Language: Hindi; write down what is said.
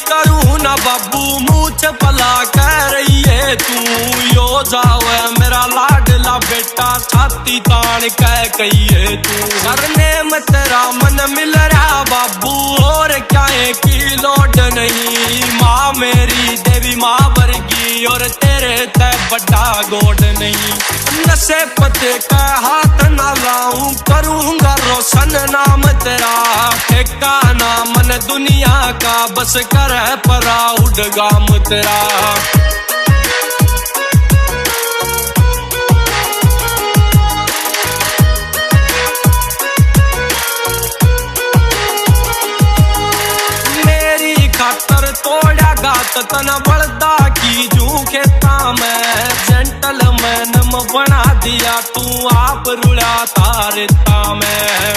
करूँ ना बाबू मुझ भला कह रही है तू। यो जावे मेरा लाडला बेटा छाती तान कह कहिए तू। करने में तेरा मन मिल रहा बाबू और क्या की लोड नहीं। माँ मेरी देवी माँ वर्गी और तेरे ते बड़ा गोड नहीं। नशे पते का हाथ ना लाऊं करूंगा रोशन नाम तेरा। ठेका ना मन दुनिया का बस कर प्राउड गाम तेरा। मेरी खातर तोड़ा गात तन बलदा की जू खेता में। जेंटलमैन बना दिया तू आप रुड़ा तारता में।